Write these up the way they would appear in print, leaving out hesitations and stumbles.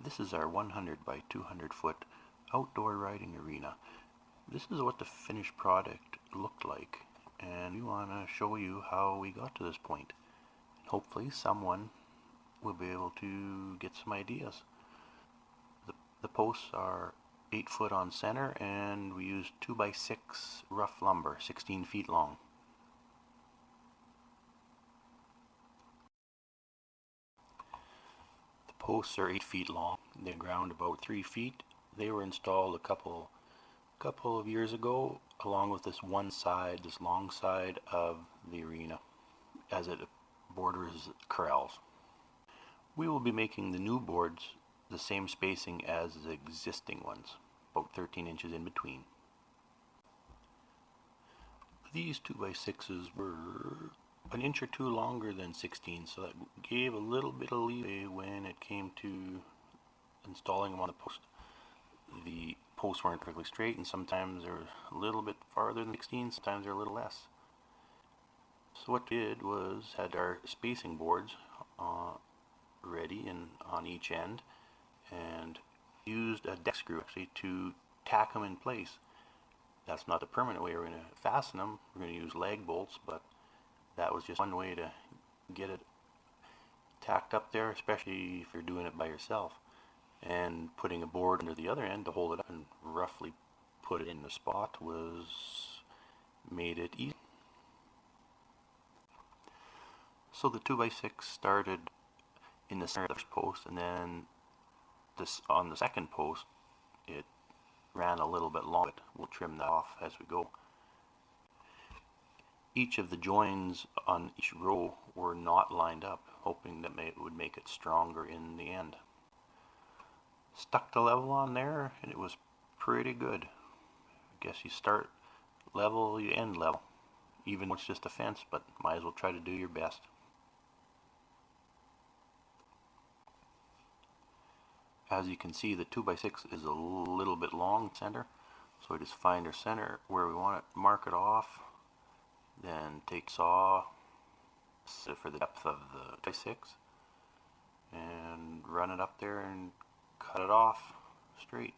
This is our 100 by 200 foot outdoor riding arena. This is what the finished product looked like, and we want to show you how we got to this point. Hopefully someone will be able to get some ideas. The posts are 8 foot on center, and we used 2 by 6 rough lumber, 16 feet long. The posts are 8 feet long. They're ground about 3 feet. They were installed a couple of years ago, along with this one side, this long side of the arena, as it borders corrals. We will be making the new boards the same spacing as the existing ones, about 13 inches in between. These 2 by 6s were an inch or two longer than 16, so that gave a little bit of leeway when it came to installing them on the post. The posts weren't perfectly straight, and sometimes they're a little bit farther than 16, sometimes they're a little less. So what we did was had our spacing boards ready and on each end, and used a deck screw actually to tack them in place. That's not the permanent way we're going to fasten them. We're going to use lag bolts, but that was just one way to get it tacked up there, especially if you're doing it by yourself. And putting a board under the other end to hold it up and roughly put it in the spot made it easy. So the 2 by 6 started in the center of the first post, and then on the second post it ran a little bit long. We'll trim that off as we go. Each of the joins on each row were not lined up, hoping that it would make it stronger in the end. Stuck the level on there, and it was pretty good. I guess you start level, you end level, even when it's just a fence, but might as well try to do your best. As you can see, the 2 by 6 is a little bit long center, so we just find our center where we want it, mark it off, then take saw for the depth of the 2 by 6 and run it up there and cut it off straight.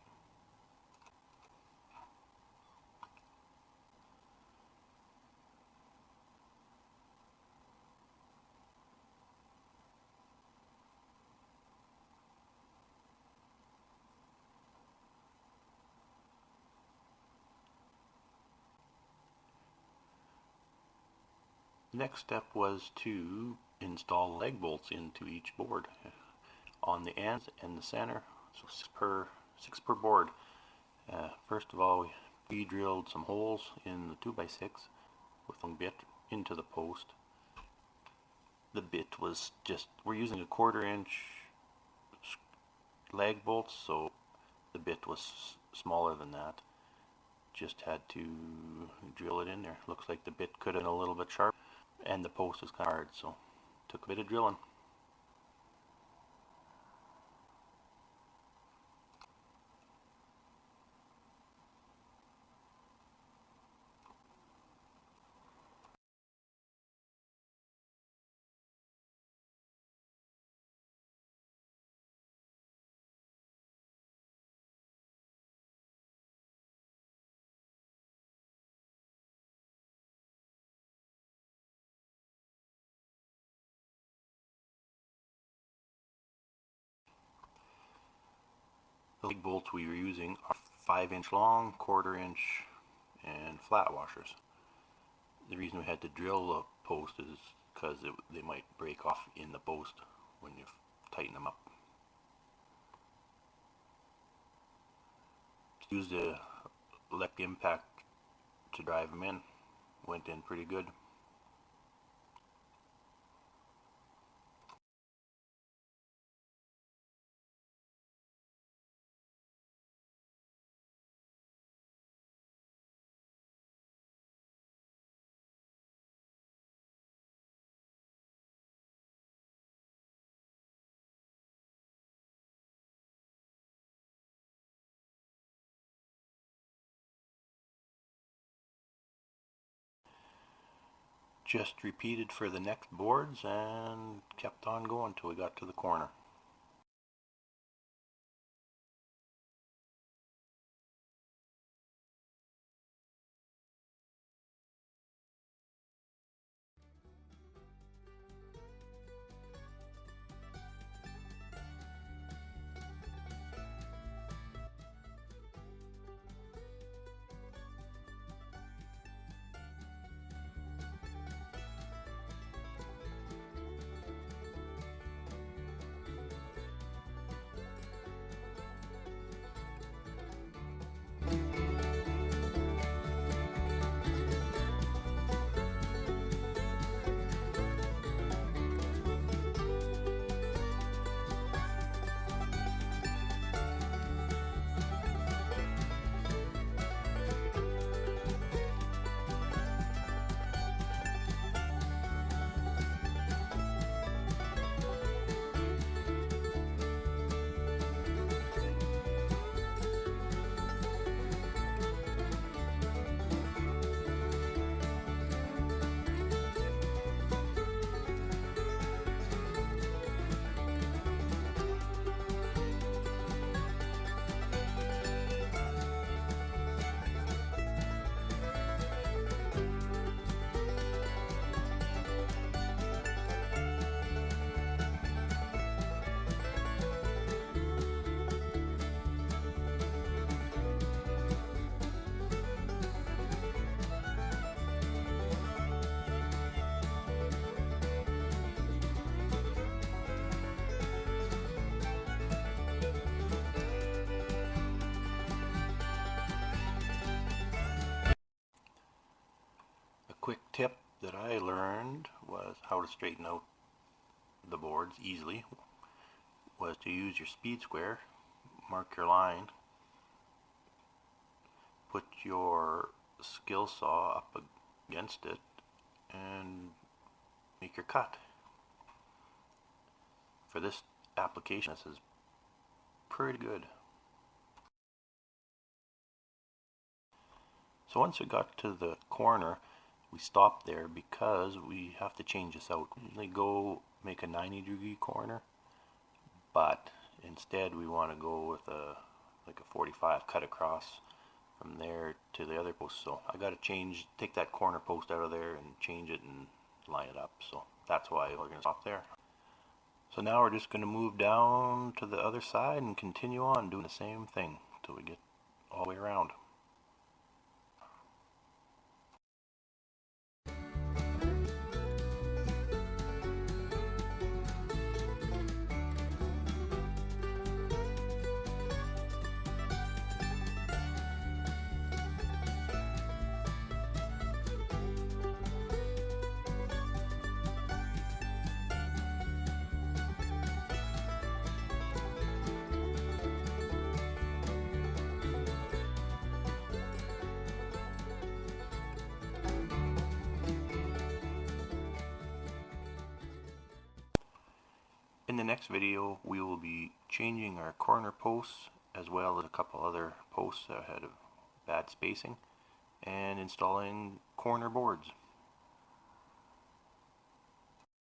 Next step was to install leg bolts into each board on the ends and the center, so six per board. First of all, we drilled some holes in the 2 by 6 with a bit into the post. The bit was we're using a 1/4 inch lag bolts, so the bit was smaller than that. Just had to drill it in there. Looks like the bit could have been a little bit sharp, and the post was kind of hard, so took a bit of drilling. The leg bolts we were using are 5-inch long, 1/4 inch, and flat washers. The reason we had to drill the post is because they might break off in the post when you tighten them up. Used a electric impact to drive them in. Went in pretty good. Just repeated for the next boards and kept on going till we got to the corner. that I learned was how to straighten out the boards easily was to use your speed square, mark your line, put your skill saw up against it, and make your cut. For this application, this is pretty good. So once we got to the corner, we stopped there because we have to change this out. We usually go make a 90-degree corner, but instead we want to go with a 45 cut across from there to the other post. So I got to take that corner post out of there and change it and line it up. So that's why we're going to stop there. So now we're just going to move down to the other side and continue on doing the same thing until we get all the way around. In the next video, we will be changing our corner posts as well as a couple other posts that had bad spacing and installing corner boards.